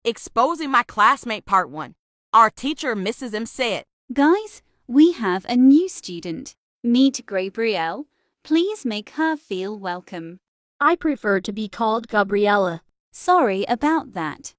Exposing my classmate part 1. Our teacher, Mrs. M, said, Guys, we have a new student. Meet Gabrielle. Please make her feel welcome. I prefer to be called Gabriella. Sorry about that.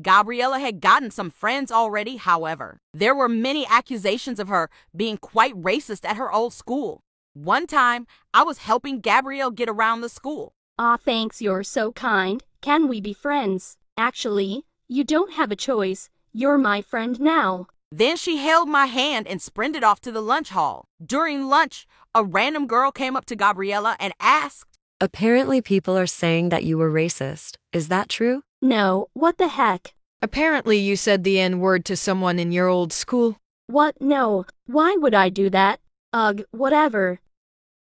Gabriella had gotten some friends already, however. There were many accusations of her being quite racist at her old school. One time, I was helping Gabrielle get around the school. Ah, thanks, you're so kind. Can we be friends? Actually, you don't have a choice. You're my friend now. Then she held my hand and sprinted off to the lunch hall. During lunch, a random girl came up to Gabriella and asked, Apparently people are saying that you were racist. Is that true? No, what the heck? Apparently you said the N-word to someone in your old school. What? No. Why would I do that? Ugh, whatever.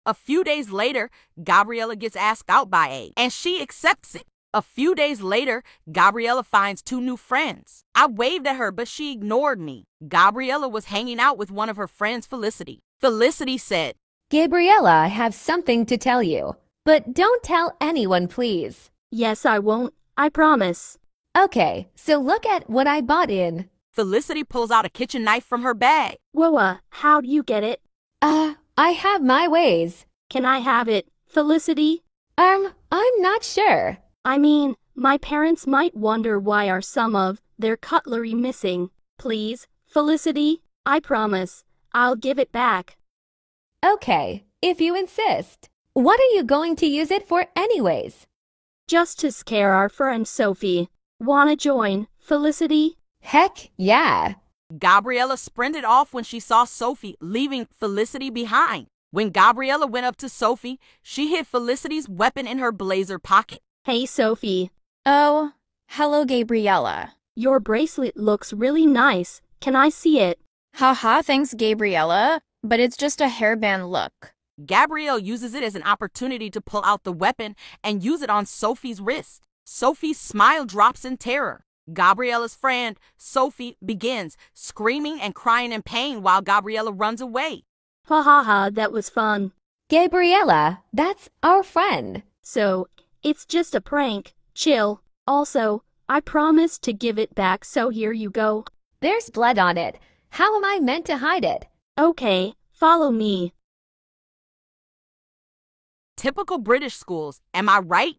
A few days later, Gabriella gets asked out by A, and she accepts it. A few days later, Gabriella finds 2 new friends. I waved at her, but she ignored me. Gabriella was hanging out with one of her friends, Felicity. Felicity said, Gabriella, I have something to tell you. But don't tell anyone, please. Yes, I won't. I promise. Okay, so look at what I bought in. Felicity pulls out a kitchen knife from her bag. Whoa, how'd you get it? I have my ways. Can I have it, Felicity? I'm not sure. I mean, my parents might wonder why are some of their cutlery missing. Please, Felicity, I promise, I'll give it back. Okay, if you insist. What are you going to use it for anyways? Just to scare our friend Sophie. Wanna join, Felicity? Heck yeah. Gabriella sprinted off when she saw Sophie, leaving Felicity behind. When Gabriella went up to Sophie, she hid Felicity's weapon in her blazer pocket. Hey, Sophie. Oh, hello, Gabriella. Your bracelet looks really nice. Can I see it? Haha, thanks, Gabriella. But it's just a hairband look. Gabrielle uses it as an opportunity to pull out the weapon and use it on Sophie's wrist. Sophie's smile drops in terror. Gabriella's friend, Sophie, begins screaming and crying in pain while Gabriella runs away. Ha ha ha, that was fun. Gabriella, that's our friend. So, it's just a prank. Chill. Also, I promised to give it back, so here you go. There's blood on it. How am I meant to hide it? Okay, follow me. Typical British schools, am I right?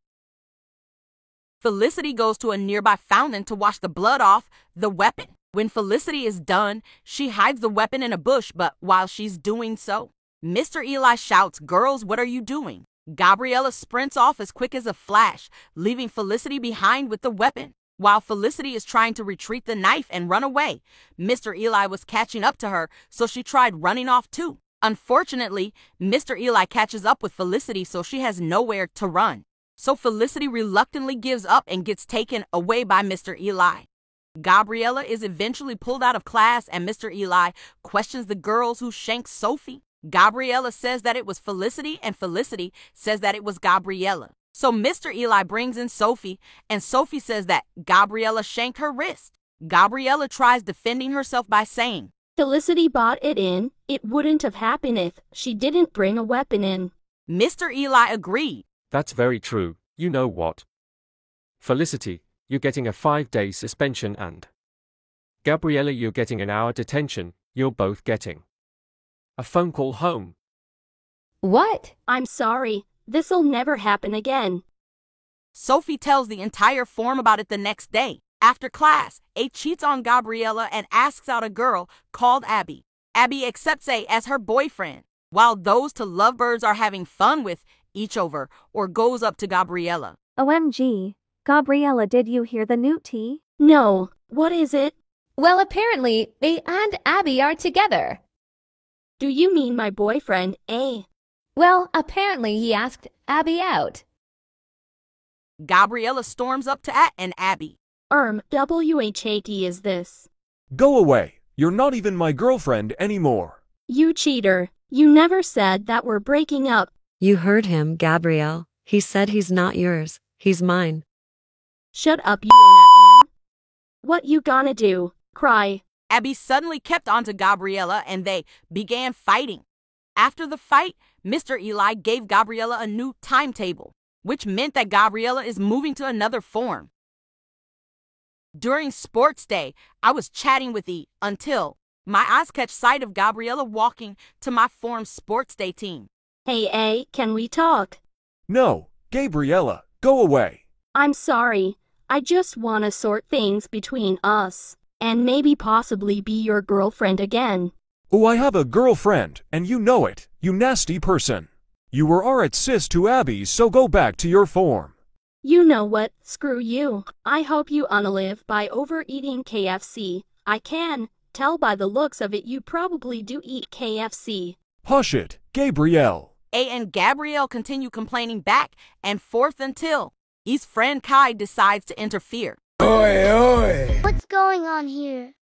Felicity goes to a nearby fountain to wash the blood off the weapon. When Felicity is done, she hides the weapon in a bush, but while she's doing so, Mr. Eli shouts, Girls, what are you doing? Gabriella sprints off as quick as a flash, leaving Felicity behind with the weapon. While Felicity is trying to retrieve the knife and run away, Mr. Eli was catching up to her, so she tried running off too. Unfortunately, Mr. Eli catches up with Felicity, so she has nowhere to run. So Felicity reluctantly gives up and gets taken away by Mr. Eli. Gabriella is eventually pulled out of class, and Mr. Eli questions the girls who shanked Sophie. Gabriella says that it was Felicity, and Felicity says that it was Gabriella. So Mr. Eli brings in Sophie, and Sophie says that Gabriella shanked her wrist. Gabriella tries defending herself by saying, Felicity bought it in. It wouldn't have happened if she didn't bring a weapon in. Mr. Eli agreed. That's very true. You know what? Felicity, you're getting a 5-day suspension, and Gabriella, you're getting an hour detention. You're both getting a phone call home. What? I'm sorry. This'll never happen again. Sophie tells the entire form about it the next day. After class, A cheats on Gabriella and asks out a girl called Abby. Abby accepts A as her boyfriend, while those 2 lovebirds are having fun with each other or goes up to Gabriella. OMG. Gabriella, did you hear the new tea? No, what is it? Well, apparently, A and Abby are together. Do you mean my boyfriend, A? Well, apparently he asked Abby out. Gabriella storms up to A and Abby. WHAT is this? Go away. You're not even my girlfriend anymore. You cheater. You never said that we're breaking up. You heard him, Gabrielle. He said he's not yours. He's mine. Shut up, you internet. What you gonna do? Cry? Abby suddenly kept onto Gabriella and they began fighting. After the fight, Mr. Eli gave Gabriella a new timetable, which meant that Gabriella is moving to another form. During sports day, I was chatting with E until my eyes catch sight of Gabriella walking to my form sports day team. Hey, A, can we talk? No, Gabriella, go away. I'm sorry. I just want to sort things between us and maybe possibly be your girlfriend again. Oh, I have a girlfriend, and you know it, you nasty person. You were our sis to Abby, so go back to your form. You know what? Screw you. I hope you unalive by overeating KFC. I can tell by the looks of it you probably do eat KFC. Hush it, Gabrielle. A and Gabrielle continue complaining back and forth until E's friend Kai decides to interfere. What's going on here?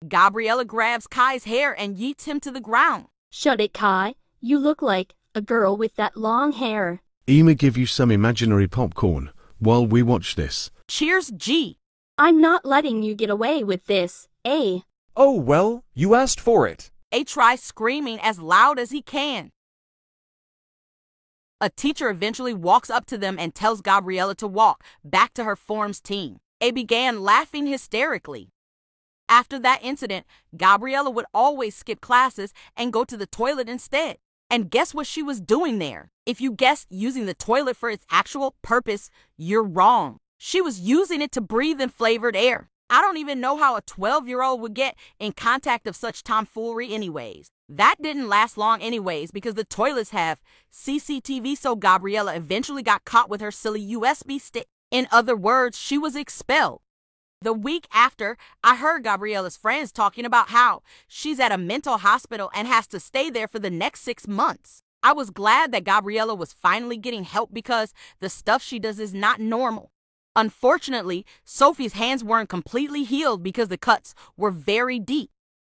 Gabriella grabs Kai's hair and yeets him to the ground. Shut it, Kai. You look like a girl with that long hair. Ema give you some imaginary popcorn while we watch this. Cheers, G. I'm not letting you get away with this, A. Oh well, you asked for it. A tries screaming as loud as he can. A teacher eventually walks up to them and tells Gabriella to walk back to her form's team. A began laughing hysterically. After that incident, Gabriella would always skip classes and go to the toilet instead. And guess what she was doing there? If you guessed using the toilet for its actual purpose, you're wrong. She was using it to breathe in flavored air. I don't even know how a 12-year-old would get in contact of such tomfoolery anyways. That didn't last long anyways because the toilets have CCTV, so Gabriella eventually got caught with her silly USB stick. In other words, she was expelled. The week after, I heard Gabriella's friends talking about how she's at a mental hospital and has to stay there for the next 6 months. I was glad that Gabriella was finally getting help because the stuff she does is not normal. Unfortunately, Sophie's hands weren't completely healed because the cuts were very deep.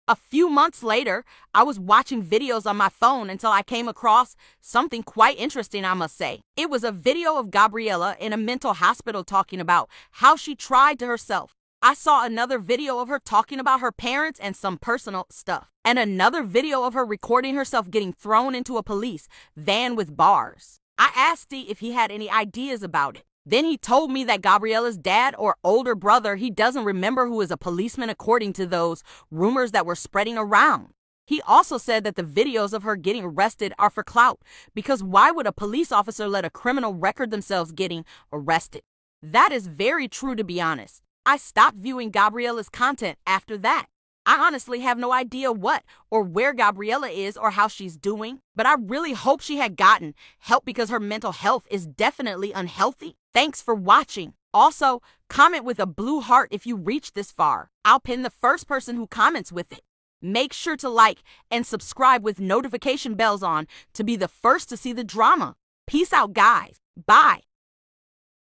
A few months later, I was watching videos on my phone until I came across something quite interesting, I must say. It was a video of Gabriella in a mental hospital talking about how she tried to herself. I saw another video of her talking about her parents and some personal stuff, and another video of her recording herself getting thrown into a police van with bars. I asked Steve if he had any ideas about it. Then he told me that Gabriella's dad or older brother, he doesn't remember, who is a policeman according to those rumors that were spreading around. He also said that the videos of her getting arrested are for clout, because why would a police officer let a criminal record themselves getting arrested? That is very true, to be honest. I stopped viewing Gabriella's content after that. I honestly have no idea what or where Gabriella is or how she's doing, but I really hope she had gotten help because her mental health is definitely unhealthy. Thanks for watching. Also, comment with a blue heart if you reach this far. I'll pin the first person who comments with it. Make sure to like and subscribe with notification bells on to be the first to see the drama. Peace out, guys. Bye.